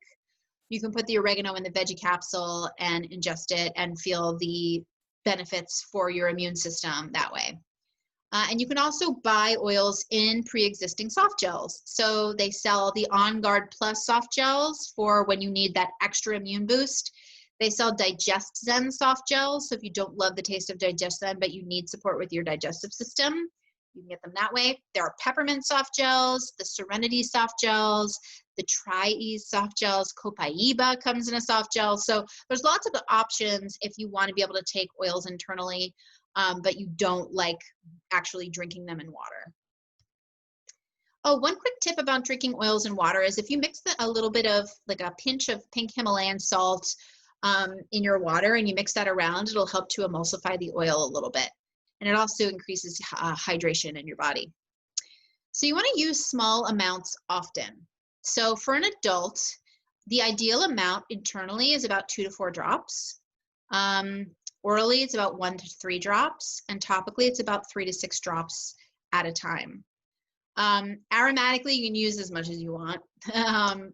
You can put the oregano in the veggie capsule and ingest it and feel the benefits for your immune system that way. And you can also buy oils in pre-existing soft gels. So they sell the On Guard Plus soft gels for when you need that extra immune boost. They sell Digest Zen soft gels. So if you don't love the taste of Digest Zen, but you need support with your digestive system, you can get them that way. There are peppermint soft gels, the Serenity soft gels, the Tri-Ease soft gels, Copaiba comes in a soft gel. So there's lots of options if you want to be able to take oils internally, but you don't like actually drinking them in water. Oh, one quick tip about drinking oils in water is if you mix a little bit of like a pinch of pink Himalayan salt in your water and you mix that around, it'll help to emulsify the oil a little bit. And it also increases hydration in your body. So you want to use small amounts often. So for an adult, the ideal amount internally is about 2 to 4 drops. Orally, it's about 1 to 3 drops, and topically, it's about 3 to 6 drops at a time. Aromatically, you can use as much as you want,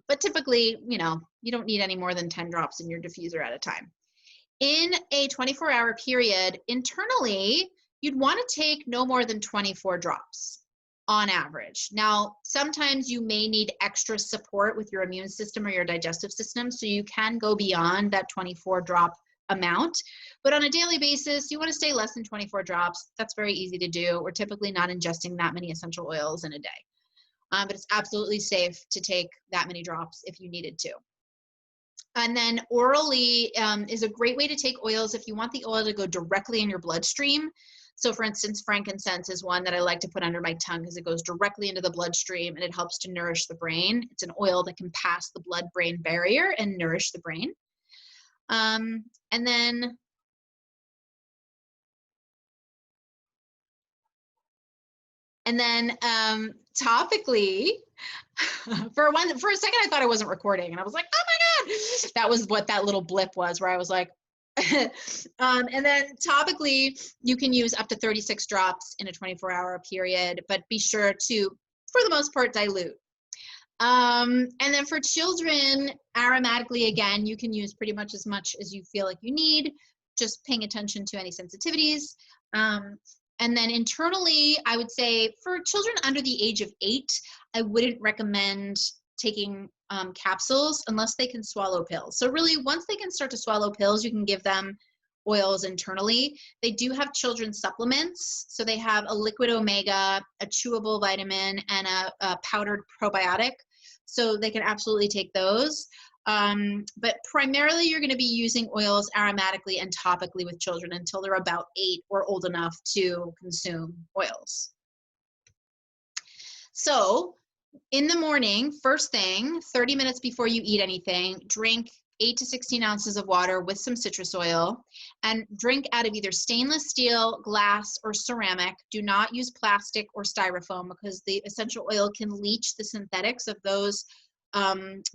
but typically, you don't need any more than 10 drops in your diffuser at a time. In a 24-hour period, internally, you'd want to take no more than 24 drops on average. Now, sometimes you may need extra support with your immune system or your digestive system, so you can go beyond that 24 drop amount, but on a daily basis, you want to stay less than 24 drops. That's very easy to do. We're typically not ingesting that many essential oils in a day, but it's absolutely safe to take that many drops if you needed to. And then orally is a great way to take oils if you want the oil to go directly in your bloodstream. So for instance, frankincense is one that I like to put under my tongue because it goes directly into the bloodstream and it helps to nourish the brain. It's an oil that can pass the blood-brain barrier and nourish the brain. And then topically, for a second I thought I wasn't recording and I was like, oh my God, that was what that little blip was where I was like, and then topically you can use up to 36 drops in a 24-hour period, but be sure to, for the most part, dilute. And then for children, aromatically, again, you can use pretty much as you feel like you need, just paying attention to any sensitivities. And then internally, I would say for children under the age of 8, I wouldn't recommend taking capsules unless they can swallow pills. So really, once they can start to swallow pills, you can give them oils internally. They do have children's supplements. So they have a liquid omega, a chewable vitamin, and a powdered probiotic. So they can absolutely take those. But primarily you're going to be using oils aromatically and topically with children until they're about 8 or old enough to consume oils. So in the morning, first thing, 30 minutes before you eat anything, drink 8 to 16 ounces of water with some citrus oil, and drink out of either stainless steel, glass, or ceramic. Do not use plastic or styrofoam because the essential oil can leach the synthetics of those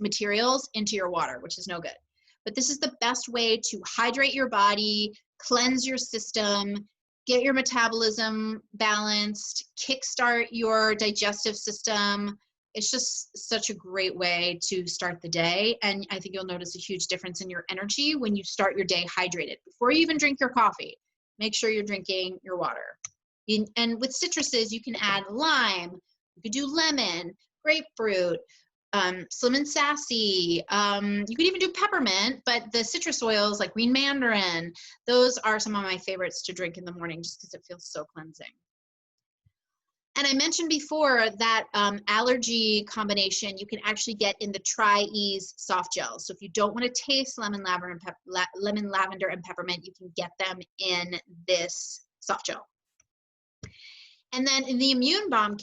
materials into your water, which is no good. But this is the best way to hydrate your body, cleanse your system, get your metabolism balanced, kickstart your digestive system. It's just such a great way to start the day. And I think you'll notice a huge difference in your energy when you start your day hydrated. Before you even drink your coffee, make sure you're drinking your water. And with citruses, you can add lime, you could do lemon, grapefruit, Slim and Sassy. You could even do peppermint, but the citrus oils like green mandarin, those are some of my favorites to drink in the morning just because it feels so cleansing. And I mentioned before that allergy combination you can actually get in the Tri-Ease soft gels. So if you don't want to taste lemon, lavender, and peppermint, you can get them in this soft gel. And then in the Immune Bomb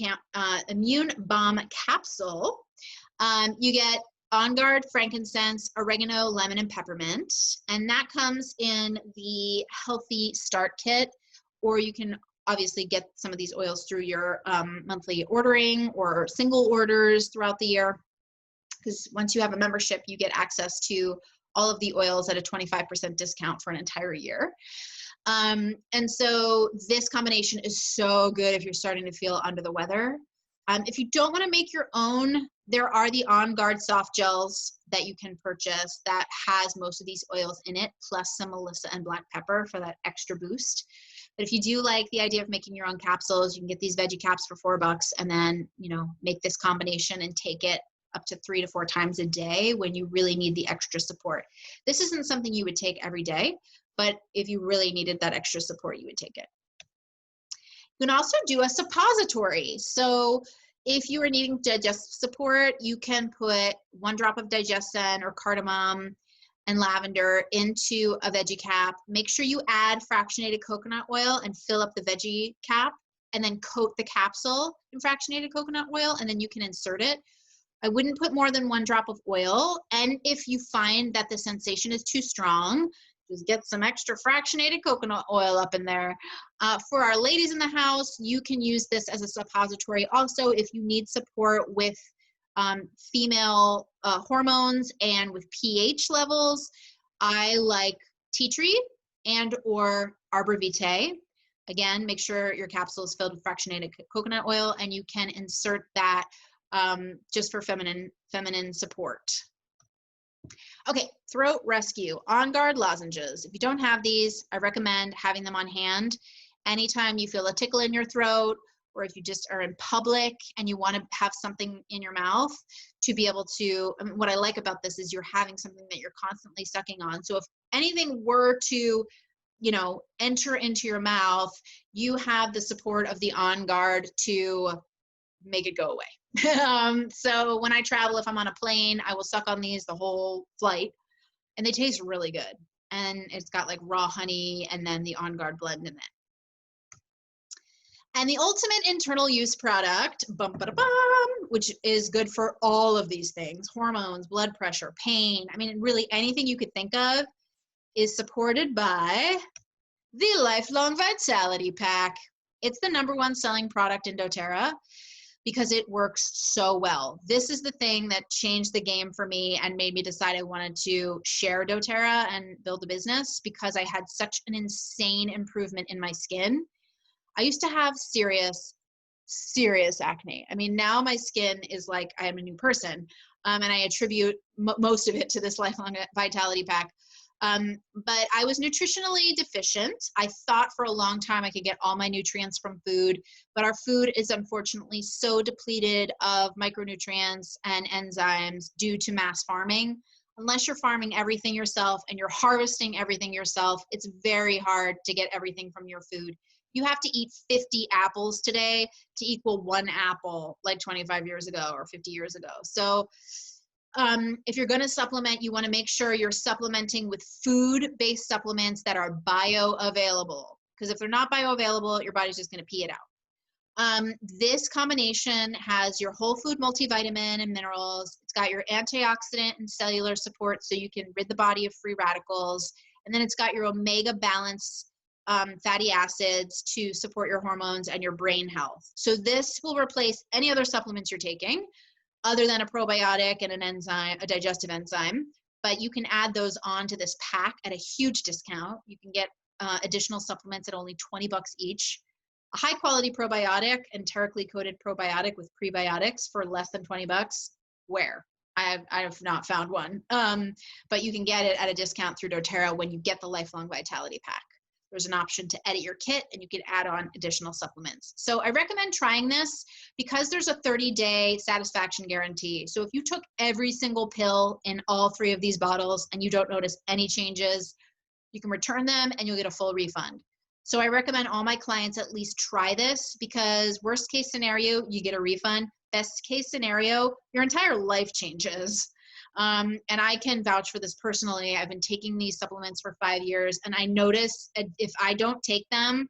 capsule, you get On Guard, frankincense, oregano, lemon, and peppermint. And that comes in the Healthy Start Kit, or you can obviously get some of these oils through your monthly ordering or single orders throughout the year. Because once you have a membership, you get access to all of the oils at a 25% discount for an entire year. And so this combination is so good if you're starting to feel under the weather. If you don't want to make your own there are the On Guard soft gels that you can purchase that has most of these oils in it, plus some Melissa and black pepper for that extra boost. But if you do like the idea of making your own capsules, you can get these veggie caps for $4 and then, you know, make this combination and take it up to 3 to 4 times a day when you really need the extra support. This isn't something you would take every day, but if you really needed that extra support, you would take it. You can also do a suppository. So if you are needing digestive support, you can put 1 drop of digestion or cardamom and lavender into a veggie cap. Make sure you add fractionated coconut oil and fill up the veggie cap, and then coat the capsule in fractionated coconut oil, and then you can insert it. I wouldn't put more than 1 drop of oil, and if you find that the sensation is too strong, just get some extra fractionated coconut oil up in there. For our ladies in the house, you can use this as a suppository. Also, if you need support with female hormones and with pH levels, I like tea tree and or arbor vitae. Again, make sure your capsule is filled with fractionated coconut oil, and you can insert that just for feminine support. Okay, throat rescue, On Guard lozenges. If you don't have these, I recommend having them on hand anytime you feel a tickle in your throat, or if you just are in public and you want to have something in your mouth to be able to, I mean, what I like about this is you're having something that you're constantly sucking on. So if anything were to, you know, enter into your mouth, you have the support of the On Guard to make it go away. So when I travel, if I'm on a plane, I will suck on these the whole flight, and they taste really good. And it's got like raw honey and then the On Guard blend in it. And the ultimate internal use product, which is good for all of these things, hormones, blood pressure, pain, I mean, really anything you could think of, is supported by the Lifelong Vitality Pack. It's the #1 selling product in doTERRA because it works so well. This is the thing that changed the game for me and made me decide I wanted to share doTERRA and build a business, because I had such an insane improvement in my skin. I used to have serious acne. I mean, now my skin is like I am a new person, and I attribute most of it to this Lifelong Vitality Pack. But I was nutritionally deficient. I thought for a long time I could get all my nutrients from food, but our food is unfortunately so depleted of micronutrients and enzymes due to mass farming. Unless you're farming everything yourself and you're harvesting everything yourself, it's very hard to get everything from your food. You have to eat 50 apples today to equal 1 apple like 25 years ago or 50 years ago. So if you're going to supplement, you want to make sure you're supplementing with food-based supplements that are bioavailable. Because if they're not bioavailable, your body's just going to pee it out. This combination has your whole food multivitamin and minerals. It's got your antioxidant and cellular support so you can rid the body of free radicals. And then it's got your omega balance fatty acids to support your hormones and your brain health. So this will replace any other supplements you're taking, other than a probiotic and an enzyme, a digestive enzyme, but you can add those on to this pack at a huge discount. You can get additional supplements at only $20 each. A high quality probiotic, enterically coated probiotic with prebiotics for less than $20. Where? I have not found one, but you can get it at a discount through doTERRA when you get the Lifelong Vitality Pack. There's an option to edit your kit and you can add on additional supplements. So I recommend trying this because there's a 30-day satisfaction guarantee. So if you took every single pill in all 3 of these bottles and you don't notice any changes, you can return them and you'll get a full refund. So I recommend all my clients at least try this, because worst case scenario, you get a refund. Best case scenario, your entire life changes. And I can vouch for this personally. I've been taking these supplements for 5 years, and I notice if I don't take them,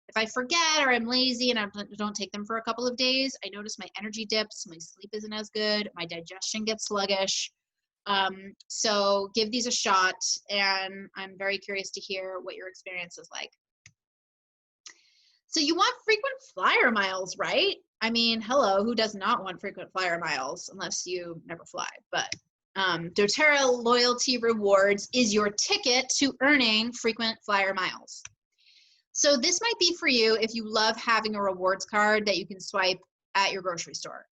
if I forget or I'm lazy and I don't take them for a couple of days, I notice my energy dips, my sleep isn't as good, my digestion gets sluggish. So give these a shot, and I'm very curious to hear what your experience is like. So you want frequent flyer miles, right? I mean, hello, who does not want frequent flyer miles unless you never fly? But doTERRA Loyalty Rewards is your ticket to earning frequent flyer miles. So this might be for you if you love having a rewards card that you can swipe at your grocery store.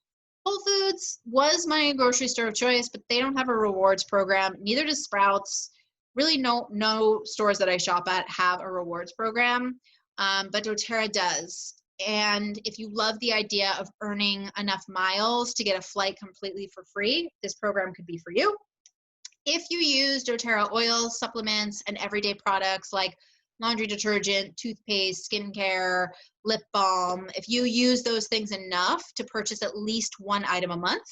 Whole Foods was my grocery store of choice, but they don't have a rewards program. Neither does Sprouts. Really, no stores that I shop at have a rewards program, but doTERRA does. And if you love the idea of earning enough miles to get a flight completely for free, this program could be for you. If you use doTERRA oils, supplements, and everyday products like laundry detergent, toothpaste, skincare, lip balm, if you use those things enough to purchase at least one item a month,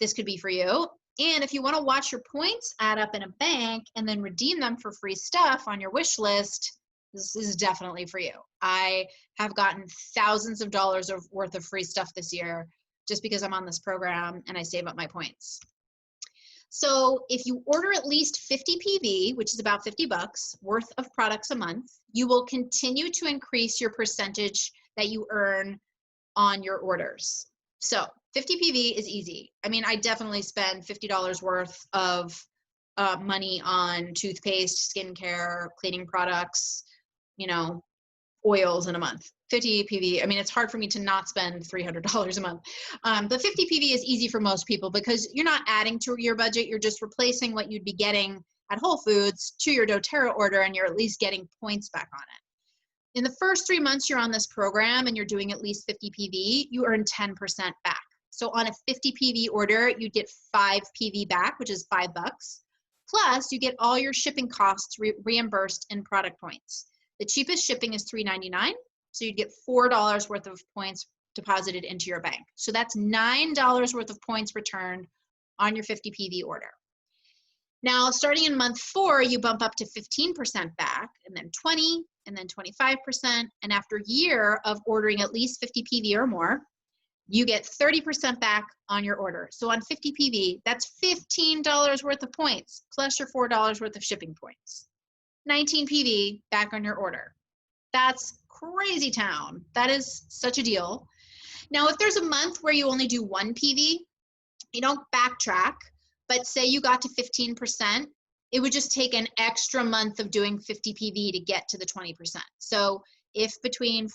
this could be for you. And if you want to watch your points add up in a bank and then redeem them for free stuff on your wish list, this is definitely for you. I have gotten thousands of dollars worth of free stuff this year just because I'm on this program and I save up my points. So if you order at least 50 PV, which is about 50 bucks worth of products a month, you will continue to increase your percentage that you earn on your orders. So 50 PV is easy. I mean, I definitely spend $50 worth of money on toothpaste, skincare, cleaning products, you know, oils in a month. 50 PV, I mean, it's hard for me to not spend $300 a month. But 50 PV is easy for most people because you're not adding to your budget. You're just replacing what you'd be getting at Whole Foods to your doTERRA order, and you're at least getting points back on it. In the first 3 months you're on this program and you're doing at least 50 PV, you earn 10% back. So on a 50 PV order, you get 5 PV back, which is $5. Plus, you get all your shipping costs reimbursed in product points. The cheapest shipping is $3.99, so you'd get $4 worth of points deposited into your bank. So that's $9 worth of points returned on your 50 PV order. Now, starting in month 4, you bump up to 15% back, and then 20, and then 25%, and after a year of ordering at least 50 PV or more, you get 30% back on your order. So on 50 PV, that's $15 worth of points, plus your $4 worth of shipping points. 19 PV back on your order. That's crazy town. That is such a deal. Now, if there's a month where you only do 1 PV, you don't backtrack, but say you got to 15%, it would just take an extra month of doing 50 PV to get to the 20%. So if between,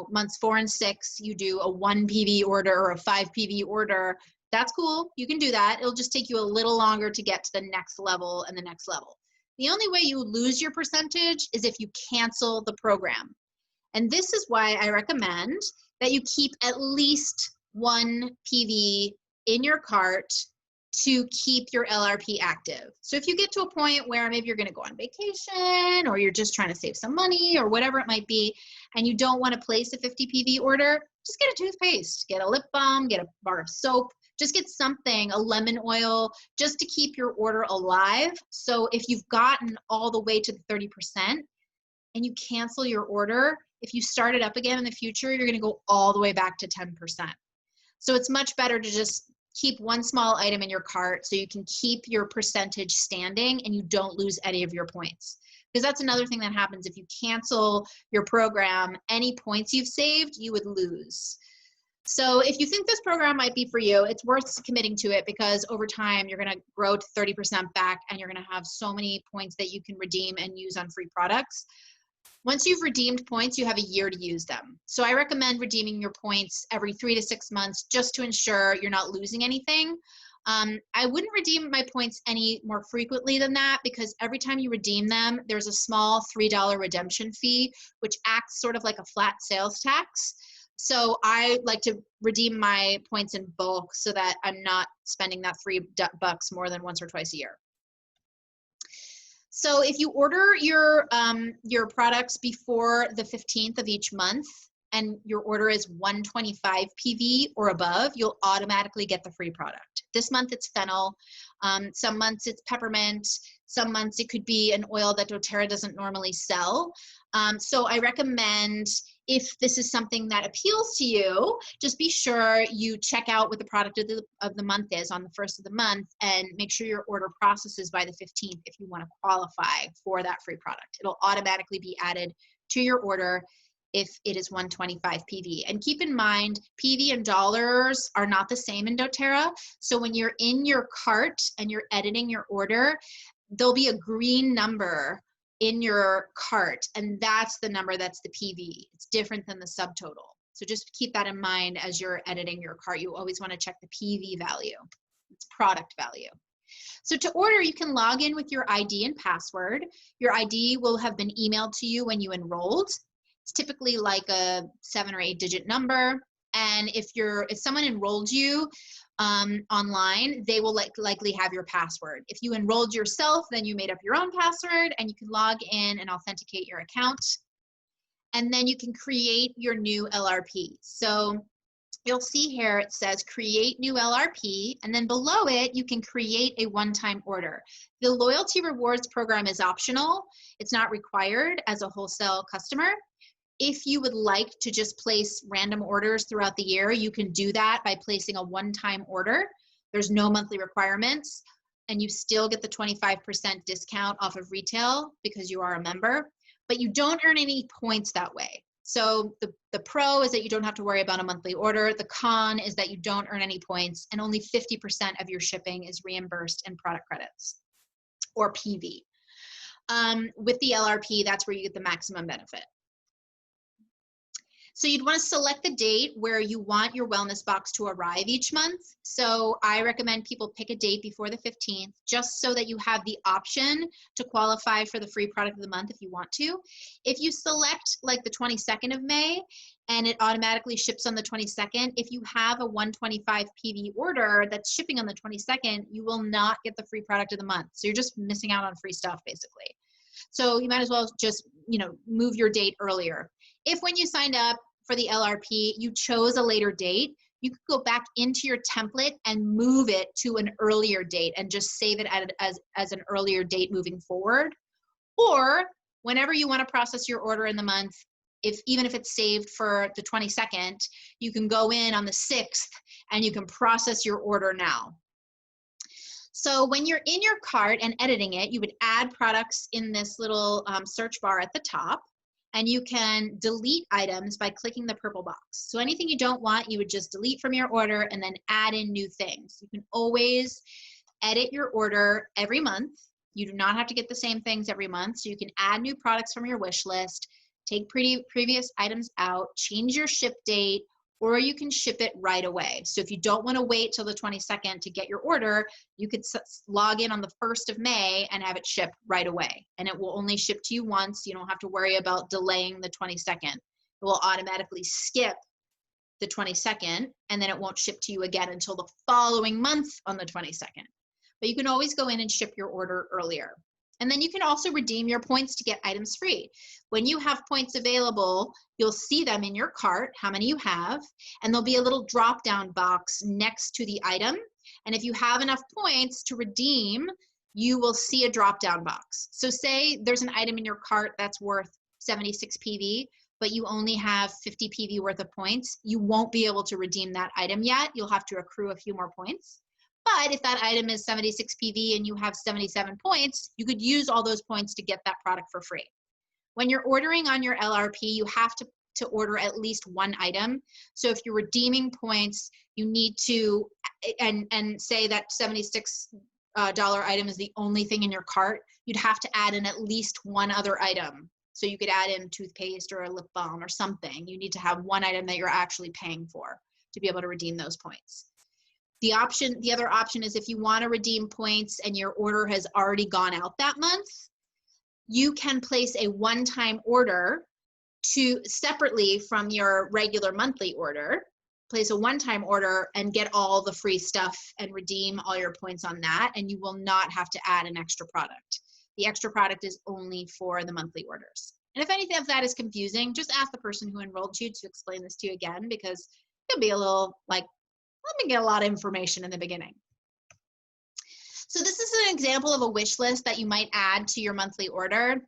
months 4 and 6, you do a 1 PV order or a 5 PV order, that's cool. You can do that. It'll just take you a little longer to get to the next level and the next level. The only way you lose your percentage is if you cancel the program. And this is why I recommend that you keep at least 1 PV in your cart to keep your LRP active. So if you get to a point where maybe you're going to go on vacation or you're just trying to save some money or whatever it might be, and you don't want to place a 50 PV order, just get a toothpaste, get a lip balm, get a bar of soap, just get something, a lemon oil, just to keep your order alive. So if you've gotten all the way to the 30% and you cancel your order, if you start it up again in the future, you're going to go all the way back to 10%. So it's much better to just keep one small item in your cart so you can keep your percentage standing and you don't lose any of your points. Because that's another thing that happens. If you cancel your program, any points you've saved, you would lose. So if you think this program might be for you, it's worth committing to it because over time you're going to grow to 30% back and you're going to have so many points that you can redeem and use on free products. Once you've redeemed points, you have a year to use them. So I recommend redeeming your points every 3 to 6 months just to ensure you're not losing anything. I wouldn't redeem my points any more frequently than that because every time you redeem them, there's a small $3 redemption fee, which acts sort of like a flat sales tax. So I like to redeem my points in bulk so that I'm not spending that $3 more than once or twice a year. So if you order your products before the 15th of each month and your order is 125 PV or above, you'll automatically get the free product. This month it's fennel, some months it's peppermint, some months it could be an oil that doTERRA doesn't normally sell. So I recommend, if this is something that appeals to you, just be sure you check out what the product of the month is on the 1st of the month and make sure your order processes by the 15th if you want to qualify for that free product. It'll automatically be added to your order if it is 125 PV. And keep in mind, PV and dollars are not the same in doTERRA. So when you're in your cart and you're editing your order, there'll be a green number in your cart, and that's the number that's the PV. It's different than the subtotal. So just keep that in mind as you're editing your cart. You always want to check the PV value. It's product value. So to order, you can log in with your ID and password. Your ID will have been emailed to you when you enrolled. It's typically like a 7 or 8 digit number. And if someone enrolled you online, they will likely have your password. If you enrolled yourself, then you made up your own password and you can log in and authenticate your account. And then you can create your new LRP. So you'll see here it says create new LRP, and then below it you can create a one-time order. The loyalty rewards program is optional. It's not required as a wholesale customer. If you would like to just place random orders throughout the year, you can do that by placing a one-time order. There's no monthly requirements, and you still get the 25% discount off of retail because you are a member, but you don't earn any points that way. So the pro is that you don't have to worry about a monthly order. The con is that you don't earn any points, and only 50% of your shipping is reimbursed in product credits or PV. With the LRP, that's where you get the maximum benefit. So you'd want to select the date where you want your wellness box to arrive each month. So I recommend people pick a date before the 15th, just so that you have the option to qualify for the free product of the month if you want to. If you select like the 22nd of May and it automatically ships on the 22nd, if you have a 125 PV order that's shipping on the 22nd, you will not get the free product of the month. So you're just missing out on free stuff basically. So you might as well just, move your date earlier. If when you signed up for the LRP, you chose a later date, you could go back into your template and move it to an earlier date and just save it as an earlier date moving forward. Or whenever you want to process your order in the month, even if it's saved for the 22nd, you can go in on the 6th and you can process your order now. So when you're in your cart and editing it, you would add products in this little search bar at the top, and you can delete items by clicking the purple box. So anything you don't want, you would just delete from your order and then add in new things. You can always edit your order every month. You do not have to get the same things every month. So you can add new products from your wish list, take previous items out, change your ship date, or you can ship it right away. So if you don't want to wait till the 22nd to get your order, you could log in on the 1st of May and have it ship right away. And it will only ship to you once. You don't have to worry about delaying the 22nd. It will automatically skip the 22nd, and then it won't ship to you again until the following month on the 22nd. But you can always go in and ship your order earlier. And then you can also redeem your points to get items free. When you have points available, you'll see them in your cart, how many you have, and there'll be a little drop-down box next to the item. And if you have enough points to redeem, you will see a drop-down box. So say there's an item in your cart that's worth 76 PV, but you only have 50 PV worth of points. You won't be able to redeem that item yet. You'll have to accrue a few more points. But if that item is 76 PV and you have 77 points, you could use all those points to get that product for free. When you're ordering on your LRP, you have to order at least one item. So if you're redeeming points, you need to, and say that $76 item is the only thing in your cart, you'd have to add in at least one other item. So you could add in toothpaste or a lip balm or something. You need to have one item that you're actually paying for to be able to redeem those points. The other option is if you want to redeem points and your order has already gone out that month, you can place a one-time order separately from your regular monthly order, place a one-time order and get all the free stuff and redeem all your points on that, and you will not have to add an extra product. The extra product is only for the monthly orders. And if anything of that is confusing, just ask the person who enrolled you to explain this to you again, because it can be a little like, let me get a lot of information in the beginning. So this is an example of a wish list that you might add to your monthly order.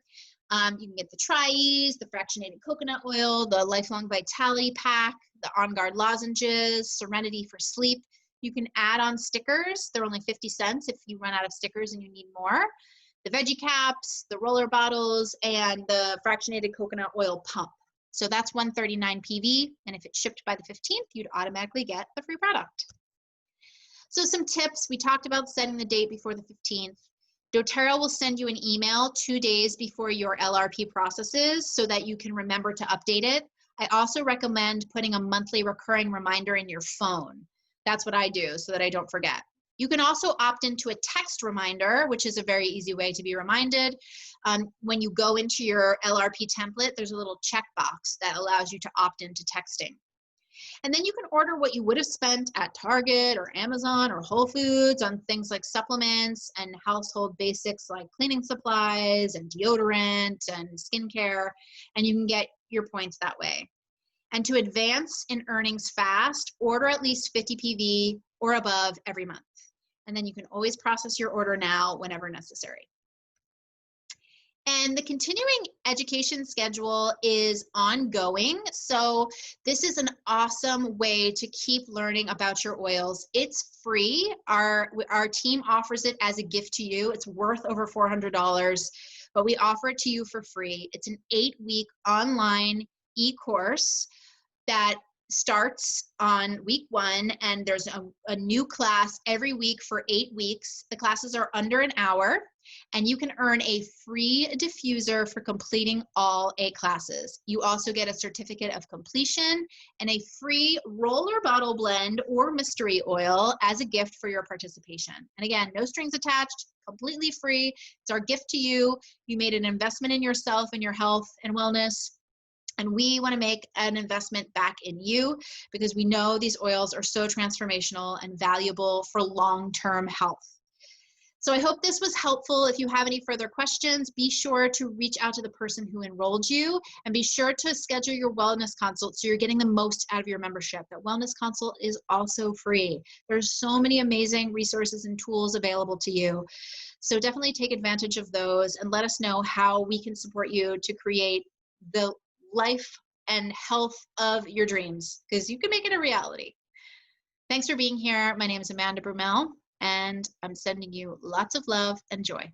You can get the Tri-Ease, the fractionated coconut oil, the Lifelong Vitality Pack, the On Guard lozenges, Serenity for sleep. You can add on stickers. They're only 50 cents if you run out of stickers and you need more. The veggie caps, the roller bottles, and the fractionated coconut oil pump. So that's 139 PV, and if it's shipped by the 15th, you'd automatically get the free product. So some tips, we talked about setting the date before the 15th. doTERRA will send you an email 2 days before your LRP processes so that you can remember to update it. I also recommend putting a monthly recurring reminder in your phone. That's what I do so that I don't forget. You can also opt into a text reminder, which is a very easy way to be reminded. When you go into your LRP template, there's a little checkbox that allows you to opt into texting. And then you can order what you would have spent at Target or Amazon or Whole Foods on things like supplements and household basics like cleaning supplies and deodorant and skincare, and you can get your points that way. And to advance in earnings fast, order at least 50 PV or above every month. And then you can always process your order now whenever necessary. And the continuing education schedule is ongoing. So this is an awesome way to keep learning about your oils. It's free. Our team offers it as a gift to you. It's worth over $400, but we offer it to you for free. It's an 8-week online e-course that starts on week 1, and there's a new class every week for 8 weeks. The classes are under an hour, and you can earn a free diffuser for completing all 8 classes. You also get a certificate of completion and a free roller bottle blend or mystery oil as a gift for your participation. And again, no strings attached, completely free. It's our gift to you. You made an investment in yourself and your health and wellness. And we want to make an investment back in you because we know these oils are so transformational and valuable for long-term health. So I hope this was helpful. If you have any further questions, be sure to reach out to the person who enrolled you, and be sure to schedule your wellness consult so you're getting the most out of your membership. That wellness consult is also free. There's so many amazing resources and tools available to you. So definitely take advantage of those and let us know how we can support you to create the life and health of your dreams, because you can make it a reality. Thanks for being here. My name is Amanda Brumell, and I'm sending you lots of love and joy.